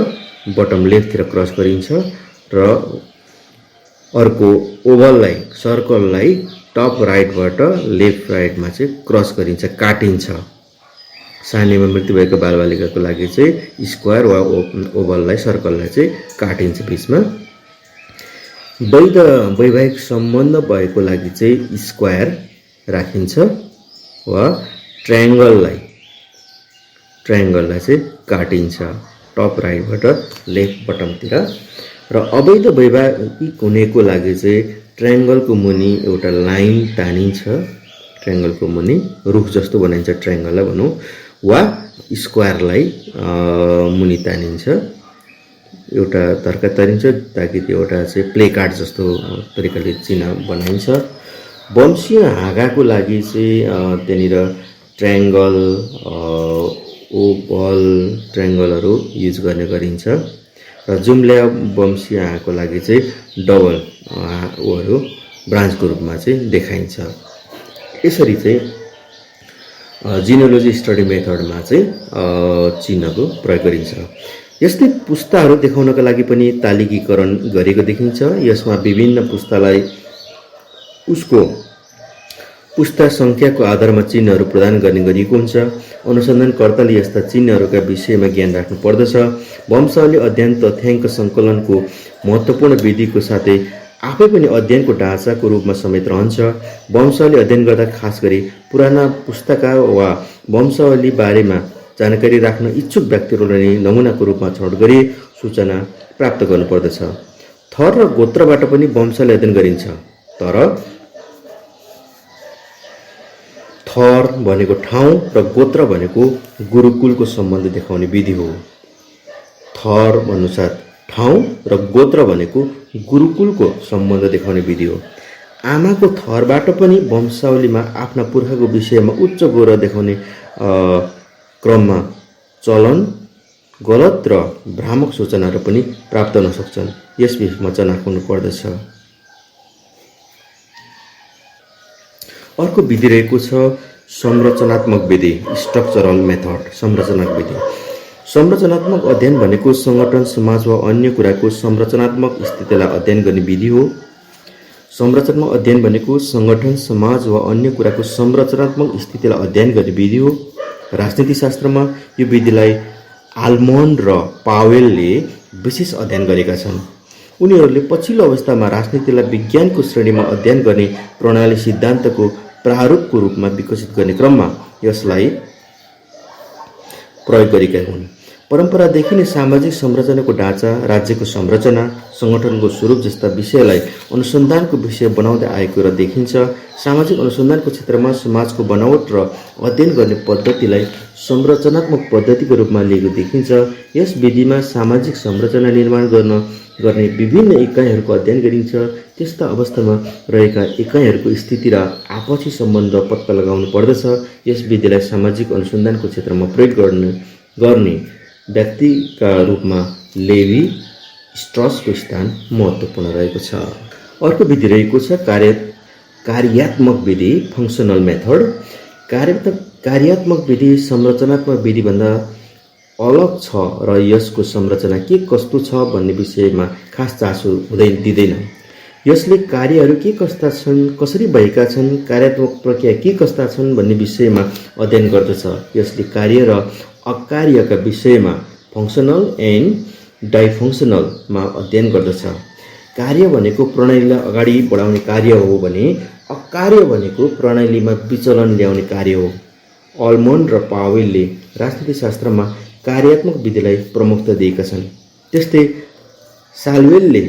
बटम लेफ्टतिर क्रस गरिन्छ र अर्को ओभललाई सर्कललाई टप राइटबाट लेफ्ट राइटमा चाहिँ क्रस गरिन्छ, काटिन्छ। सानैमा मृत्यु भएको बालबालिकाको लागि चाहिँ स्क्वायर वा ओभललाई सर्कललाई चाहिँ काटिन्छ बिचमा। वैध वैवाहिक सम्बन्ध भएको लागि चाहिँ स्क्वायर राखिन्छ वा ट्रायङ्गललाई चाहिँ काटिन्छ टप राइटबाट लेफ्ट बटमतिर। र अवैध वैवाहिक हुनेको लागि चाहिँ ट्रायङ्गलको मुनि एउटा लाइन तानिन्छ, ट्रायङ्गलको मुनि रुख जस्तो बनाइन्छ ट्रायङ्गललाई भनौँ, वा स्क्वायरलाई मुनि तानिन्छ, एउटा धर्का तानिन्छ ताकि त्यो एउटा चाहिँ प्ले कार्ड जस्तो तरिकाले चिन्ह बनाइन्छ। वंशीय हाँगाको लागि चाहिँ त्यहाँनिर ट्रायङ्गल, ओभल ट्रायङ्गलहरू युज गर्ने गरिन्छ र जुम्ल्या वंशीय हाँगाको लागि चाहिँ डबल हाँगाहरू ब्रान्चको रूपमा चाहिँ देखाइन्छ। यसरी चाहिँ जिनियोलोजी स्टडी मेथडमा चाहिँ चिन्हको प्रयोग गरिन्छ। यस्तै पुस्ताहरू देखाउनका लागि पनि तालिकीकरण गरेको देखिन्छ। यसमा विभिन्न पुस्तालाई उसको पुस्ता सङ्ख्याको आधारमा चिन्हहरू प्रदान गर्ने गरिएको हुन्छ। अनुसन्धानकर्ताले यस्ता चिन्हहरूका विषयमा ज्ञान राख्नु पर्दछ। वंशावली अध्ययन तथ्याङ्क सङ्कलनको महत्त्वपूर्ण विधिको साथै आफै पनि अध्ययनको ढाँचाको रूपमा समेत रहन्छ। वंशावली अध्ययन गर्दा खास गरी पुराना पुस्ताका वा वंशावली बारेमा जानकारी राख्न इच्छुक व्यक्तिहरूलाई नमुनाको रूपमा छनौट गरी सूचना प्राप्त गर्नुपर्दछ। थर र गोत्रबाट पनि वंशावली अध्ययन गरिन्छ, तर थर भनेको ठाउँ र गोत्र भनेको गुरुकुलको सम्बन्ध देखाउने विधि हो। थर अनुसार ठाउँ र गोत्र भनेको गुरुकुलको सम्बन्ध देखाउने विधि हो। आमाको थरबाट पनि वंशावलीमा आफ्ना पुर्खाको विषयमा उच्च गौरव देखाउने क्रममा चलन, गलत र भ्रामक सूचनाहरू पनि प्राप्त हुन सक्छन्। यस विषयमा चनाख हुनु पर्दछ। अर्को विधि रहेको छ संरचनात्मक विधि, स्ट्रक्चरल मेथड। संरचनात्मक अध्ययन भनेको सङ्गठन, समाज वा अन्य कुराको संरचनात्मक स्थितिलाई अध्ययन गर्ने विधि हो। संरचनात्मक अध्ययन भनेको सङ्गठन, समाज वा अन्य कुराको संरचनात्मक स्थितिलाई अध्ययन गर्ने विधि हो। राजनीतिशास्त्रमा यो विधिलाई आल्मन्ड र पावेलले विशेष अध्ययन गरेका छन्। उनीहरूले पछिल्लो अवस्थामा राजनीतिलाई विज्ञानको श्रेणीमा अध्ययन गर्ने प्रणाली सिद्धान्तको प्रारूपको रूपमा विकसित गर्ने क्रममा यसलाई प्रयोग गरेका हुन्। परम्परादेखि नै सामाजिक संरचनाको ढाँचा, राज्यको संरचना, सङ्गठनको स्वरूप जस्ता विषयलाई अनुसन्धानको विषय बनाउँदै आएको र देखिन्छ। सामाजिक अनुसन्धानको क्षेत्रमा समाजको बनावट र अध्ययन गर्ने पद्धतिलाई संरचनात्मक पद्धतिको रूपमा लिएको देखिन्छ। यस विधिमा सामाजिक संरचना निर्माण गर्ने विभिन्न इकाइहरूको अध्ययन गरिन्छ। त्यस्ता अवस्थामा रहेका इकाइहरूको स्थिति र आपसी सम्बन्ध पत्ता लगाउनु पर्दछ। यस विधिलाई सामाजिक अनुसन्धानको क्षेत्रमा प्रयोग गर्ने व्यक्तिका रूपमा लेवी स्ट्रसको स्थान महत्त्वपूर्ण रहेको छ। अर्को विधि रहेको छ कार्यात्मक विधि, फङ्सनल मेथड। कार्यात्मक विधि संरचनात्मक विधिभन्दा अलग छ र यसको संरचना के कस्तो छ भन्ने विषयमा खास चासो दिँदैन। यसले कार्यहरू के कस्ता छन्, कसरी भएका छन्, कार्यात्मक प्रक्रिया के कस्ता छन् भन्ने विषयमा अध्ययन गर्दछ। यसले कार्य र अकार्यका विषयमा फङ्सनल एन्ड डाइफङ्सनलमा अध्ययन गर्दछ। कार्य भनेको प्रणालीलाई अगाडि बढाउने कार्य हो भने अकार्य भनेको प्रणालीमा विचलन ल्याउने कार्य हो। आल्मन्ड र पावेलले राजनीतिशास्त्रमा कार्यात्मक विधिलाई प्रमुखता दिएका छन्। त्यस्तै साल्वेलले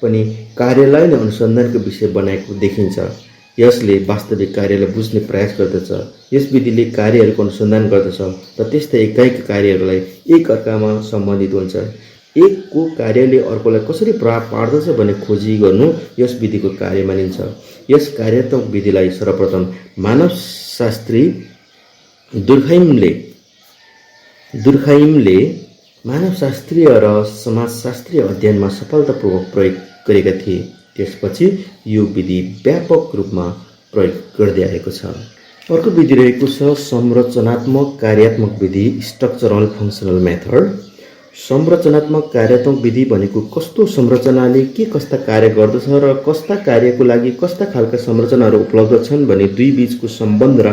पनि कार्यलाई नै अनुसन्धानको विषय बनाएको देखिन्छ। यसले वास्तविक कार्यलाई बुझ्ने प्रयास गर्दछ। यस विधिले कार्यहरूको अनुसन्धान गर्दछ र त्यस्तै एकाएक कार्यहरूलाई एक अर्कामा सम्बन्धित हुन्छ। एकको कार्यले अर्कोलाई कसरी प्रभाव पार्दछ भन्ने खोजी गर्नु यस विधिको कार्य मानिन्छ। यस कार्यात्मक विधिलाई सर्वप्रथम मानवशास्त्री दुर्खाइमले मानवशास्त्रीय र समाजशास्त्रीय अध्ययनमा सफलतापूर्वक प्रयोग गरेका थिए। त्यसपछि यो विधि व्यापक रूपमा प्रयोग गर्दै आएको छ। अर्को विधि रहेको छ संरचनात्मक कार्यात्मक विधि, स्ट्रक्चरल फङ्सनल मेथड। संरचनात्मक कार्यात्मक विधि भनेको कस्तो संरचनाले के कस्ता कार्य गर्दछ र कस्ता कार्यको लागि कस्ता खालका संरचनाहरू उपलब्ध छन् भन्ने दुई बीचको सम्बन्ध र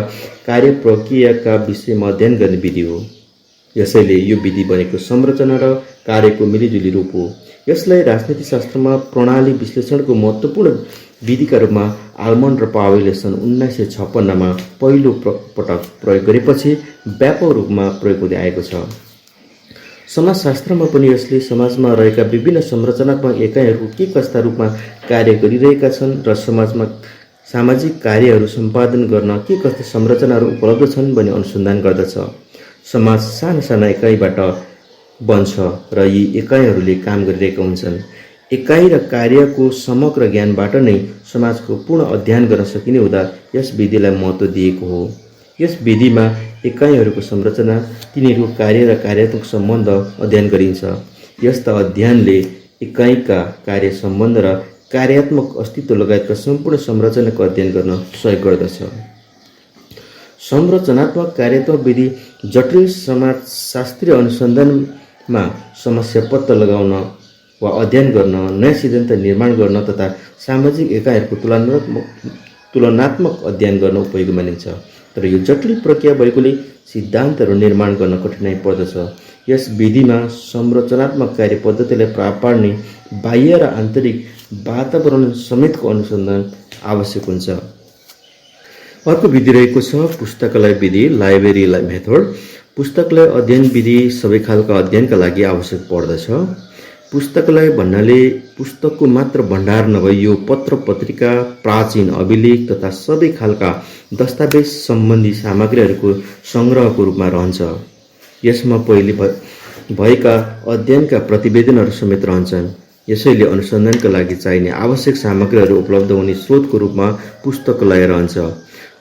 कार्य प्रक्रियाका विषयमा अध्ययन गर्ने विधि हो। यसैले यो विधि भनेको संरचना र कार्यको मिलिजुली रूप हो। यसलाई राजनीतिशास्त्रमा प्रणाली विश्लेषणको महत्त्वपूर्ण विधिका रूपमा आल्मन्ड र पावेलले सन् 1956 पहिलो पटक प्रयोग गरेपछि व्यापक रूपमा प्रयोग हुँदै आएको छ। समाजशास्त्रमा पनि यसले समाजमा रहेका विभिन्न संरचनात्मक एकाइहरू के कस्ता रूपमा कार्य गरिरहेका छन् र समाजमा सामाजिक कार्यहरू सम्पादन गर्न के कस्ता संरचनाहरू उपलब्ध छन् भन्ने अनुसन्धान गर्दछ। समाज साना साना एकाइबाट बन्छ र यी एकाइहरूले काम गरिरहेका हुन्छन्। एकाइ र कार्यको समग्र ज्ञानबाट नै समाजको पूर्ण अध्ययन गर्न सकिने हुँदा यस विधिलाई महत्त्व दिएको हो। यस विधिमा एकाइहरूको संरचना, तिनीहरूको कार्य र कार्यात्मक सम्बन्ध अध्ययन गरिन्छ। यस्ता अध्ययनले एकाइका कार्य सम्बन्ध र कार्यात्मक अस्तित्व लगायतका सम्पूर्ण संरचनाको अध्ययन गर्न सहयोग गर्दछ। संरचनात्मक कार्यात्मक विधि जटिल समाजशास्त्रीय अनुसन्धानमा समस्या पत्ता लगाउन वा अध्ययन गर्न, नयाँ सिद्धान्त निर्माण गर्न तथा सामाजिक एकाइहरूको तुलनात्मक अध्ययन गर्न उपयोगी मानिन्छ। तर यो जटिल प्रक्रिया भएकोले सिद्धान्तहरू निर्माण गर्न कठिनाइ पर्दछ। यस विधिमा संरचनात्मक कार्य पद्धतिलाई प्रभाव पार्ने बाह्य र आन्तरिक वातावरण समेतको अनुसन्धान आवश्यक हुन्छ। अर्को विधि रहेको छ पुस्तकालय विधि, लाइब्रेरी मेथड। पुस्तकालय अध्ययन विधि सबै खालका अध्ययनका लागि आवश्यक पर्दछ। पुस्तकालय भन्नाले पुस्तकको मात्र भण्डार नभई यो पत्र पत्रिका, प्राचीन अभिलेख तथा सबै खालका दस्तावेज सम्बन्धी सामग्रीहरूको सङ्ग्रहको रूपमा रहन्छ। यसमा पहिले भएका अध्ययनका प्रतिवेदनहरू समेत रहन्छन्। यसैले अनुसन्धानका लागि चाहिने आवश्यक सामग्रीहरू उपलब्ध हुने स्रोतको रूपमा पुस्तकालय रहन्छ।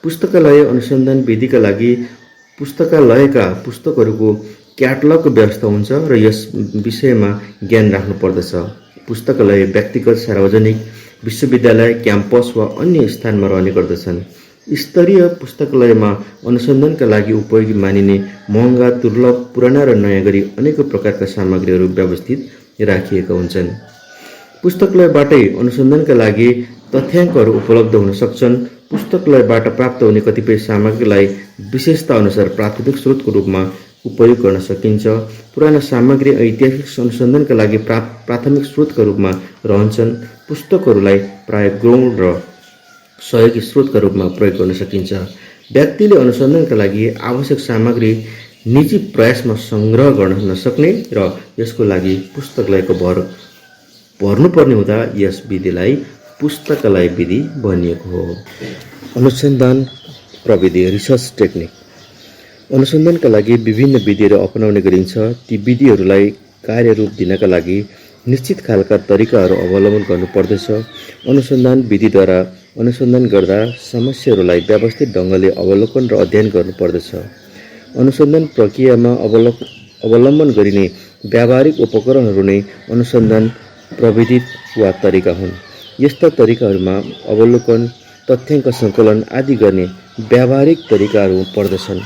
पुस्तकालय अनुसन्धान विधिका लागि पुस्तकालयका पुस्तकहरूको क्याटलगको व्यवस्था हुन्छ र यस विषयमा ज्ञान राख्नु पर्दछ। पुस्तकालय व्यक्तिगत, सार्वजनिक, विश्वविद्यालय, क्याम्पस वा अन्य स्थानमा रहने गर्दछन्। स्तरीय पुस्तकालयमा अनुसन्धानका लागि उपयोगी मानिने महँगा, दुर्लभ, पुराना र नयाँ गरी अनेकौं प्रकारका सामग्रीहरू व्यवस्थित राखिएका हुन्छन्। पुस्तकालयबाटै अनुसन्धानका लागि तथ्याङ्कहरू उपलब्ध हुन सक्छन्। पुस्तकालयबाट प्राप्त हुने कतिपय सामग्रीलाई विशेषता अनुसार प्राथमिक स्रोतको रूपमा उपयोग गर्न सकिन्छ। पुराना सामग्री ऐतिहासिक अनुसन्धानका लागि प्राथमिक स्रोतका रूपमा रहन्छन्। पुस्तकहरूलाई प्राय गौण र सहयोगी स्रोतका रूपमा प्रयोग गर्न सकिन्छ। व्यक्तिले अनुसन्धानका लागि आवश्यक सामग्री निजी प्रयासमा सङ्ग्रह गर्न नसक्ने र यसको लागि पुस्तकालयको भर्नुपर्ने हुँदा यस विधिलाई पुस्तकालय विधि भनिएको हो। अनुसन्धान प्रविधि, रिसर्च टेक्निक। अनुसन्धानका लागि विभिन्न विधिहरू अपनाउने गरिन्छ। ती विधिहरूलाई कार्यरूप दिनका लागि निश्चित खालका तरिकाहरू अवलम्बन गर्नुपर्दछ। अनुसन्धान विधिद्वारा अनुसन्धान गर्दा समस्याहरूलाई व्यवस्थित ढङ्गले अवलोकन र अध्ययन गर्नुपर्दछ। अनुसन्धान प्रक्रियामा अवलम्बन गरिने व्यावहारिक उपकरणहरू नै अनुसन्धान प्रविधि वा तरिका हुन्। यस्ता तरिकाहरूमा अवलोकन, तथ्याङ्क सङ्कलन आदि गर्ने व्यावहारिक तरिकाहरू पर्दछन्।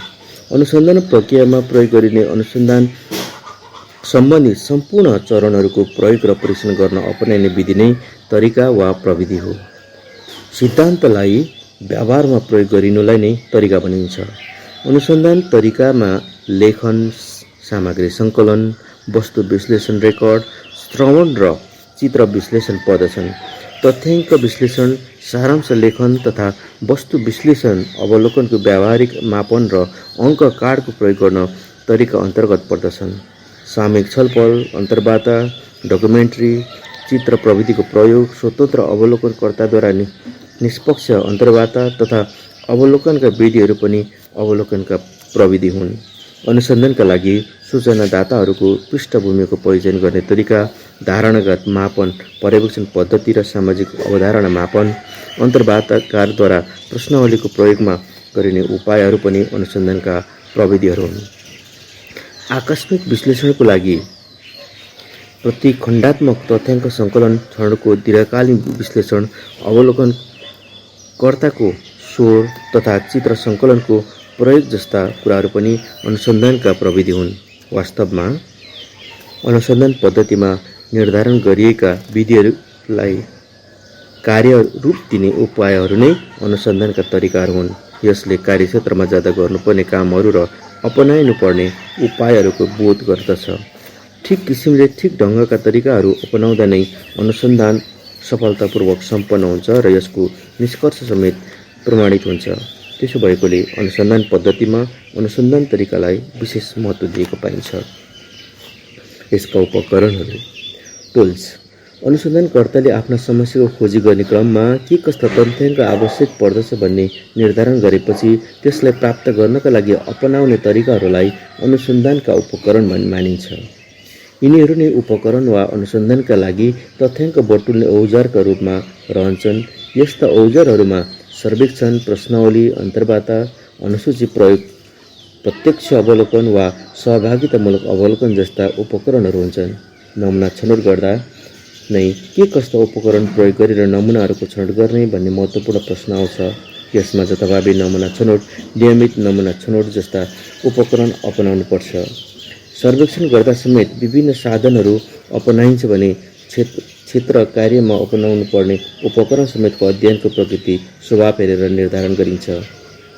अनुसन्धान प्रक्रियामा प्रयोग गरिने अनुसन्धान सम्बन्धी सम्पूर्ण चरणहरूको प्रयोग र परीक्षण गर्न अपनाइने विधि नै तरिका वा प्रविधि हो। सिद्धान्तलाई व्यवहारमा प्रयोग गरिनुलाई नै तरिका भनिन्छ। अनुसन्धान तरिकामा लेखन, सामग्री सङ्कलन, वस्तु विश्लेषण, रेकर्ड, श्रवण र चित्र विश्लेषण पर्दछन्। तथ्याङ्क विश्लेषण, सारांश लेखन तथा वस्तु विश्लेषण, अवलोकनको व्यावहारिक मापन र अङ्क कार्डको प्रयोग गर्न तरिका अन्तर्गत पर्दछन्। सामयिक छलफल, अन्तर्वार्ता, डकुमेन्ट्री, चित्र प्रविधिको प्रयोग स्वतन्त्र अवलोकनकर्ताद्वारा निष्पक्ष अन्तर्वार्ता तथा अवलोकनका विधिहरू पनि अवलोकनका प्रविधि हुन्। अनुसन्धानका लागि सूचनादाताहरूको पृष्ठभूमिको पहिचान गर्ने तरिका, धारणागत मापन, पर्यवेक्षण पद्धति र सामाजिक अवधारणा मापन, अन्तर्वार्ताकारद्वारा प्रश्नावलीको प्रयोगमा गरिने उपायहरू पनि अनुसन्धानका प्रविधिहरू हुन्। आकस्मिक विश्लेषणको लागि प्रतिखण्डात्मक तथ्याङ्क सङ्कलन, क्षणको दीर्घकालीन विश्लेषण, अवलोकनकर्ताको स्वर तथा चित्र सङ्कलनको प्रयोग जस्ता कुराहरू पनि अनुसन्धानका प्रविधि हुन्। वास्तवमा अनुसन्धान पद्धतिमा निर्धारण गरिएका विधिहरूलाई कार्यरूप दिने उपायहरू नै अनुसन्धानका तरिकाहरू हुन्। यसले कार्यक्षेत्रमा जाँदा गर्नुपर्ने कामहरू र अपनाइनुपर्ने उपायहरूको बोध गर्दछ। ठिक किसिमले ठिक ढङ्गका तरिकाहरू अपनाउँदा नै अनुसन्धान सफलतापूर्वक सम्पन्न हुन्छ र यसको निष्कर्ष समेत प्रमाणित हुन्छ। त्यसो भएकोले अनुसन्धान पद्धतिमा अनुसन्धान तरिकालाई विशेष महत्त्व दिएको पाइन्छ। यसका उपकरणहरू। टुल्स। अनुसन्धानकर्ताले आफ्ना समस्याको खोजी गर्ने क्रममा के कस्ता तथ्याङ्क आवश्यक पर्दछ भन्ने निर्धारण गरेपछि त्यसलाई प्राप्त गर्नका लागि अपनाउने तरिकाहरूलाई अनुसन्धानका उपकरण मानिन्छ। यिनीहरू नै उपकरण वा अनुसन्धानका लागि तथ्याङ्क बटुल्ने औजारका रूपमा रहन्छन्। यस्ता औजारहरूमा सर्वेक्षण, प्रश्नावली, अन्तर्वार्ता, अनुसूची प्रयोग, प्रत्यक्ष अवलोकन वा सहभागितामूलक अवलोकन जस्ता उपकरणहरू हुन्छन्। नमुना छनौट गर्दा नै के कस्ता उपकरण प्रयोग गरेर नमुनाहरूको छनौट गर्ने भन्ने महत्त्वपूर्ण प्रश्न आउँछ। यसमा जथाभावी नमुना छनौट, नियमित नमुना छनौट जस्ता उपकरण अपनाउनुपर्छ। सर्वेक्षण गर्दा समेत विभिन्न साधनहरू अपनाइन्छ भने क्षेत्र कार्यमा अपनाउनु पर्ने उपकरण समेतको अध्ययनको प्रकृति स्वभाव हेरेर निर्धारण गरिन्छ।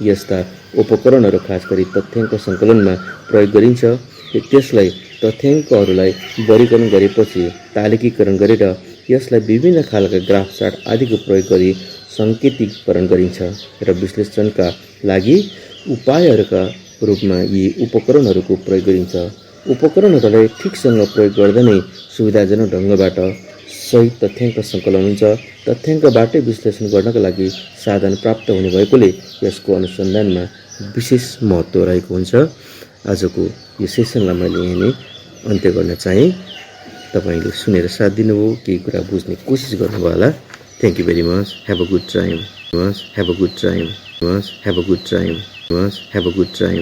यस्ता उपकरणहरू खास गरी तथ्याङ्क सङ्कलनमा प्रयोग गरिन्छ। त्यसलाई तथ्याङ्कहरूलाई वर्गीकरण गरेपछि तालिकीकरण गरेर यसलाई विभिन्न खालका ग्राफ, चार्ट आदिको प्रयोग गरी सङ्केतीकरण गरिन्छ र विश्लेषणका लागि उपायहरूका रूपमा यी उपकरणहरूको प्रयोग गरिन्छ। उपकरणहरूलाई ठिकसँग प्रयोग गर्दा नै सुविधाजनक ढङ्गबाट सही तथ्याङ्क सङ्कलन हुन्छ। तथ्याङ्कबाटै विश्लेषण गर्नका लागि साधन प्राप्त हुने भएकोले यसको अनुसन्धानमा विशेष महत्त्व रहेको हुन्छ। आजको यो सेसनलाई मैले यहीँ नै अन्त्य गर्न चाहेँ। तपाईँले सुनेर साथ दिनुभयो, केही कुरा बुझ्ने कोसिस गर्नुभयो होला। Thank you very much. Have a good time. Have a good time. Have a good time. Have a good time.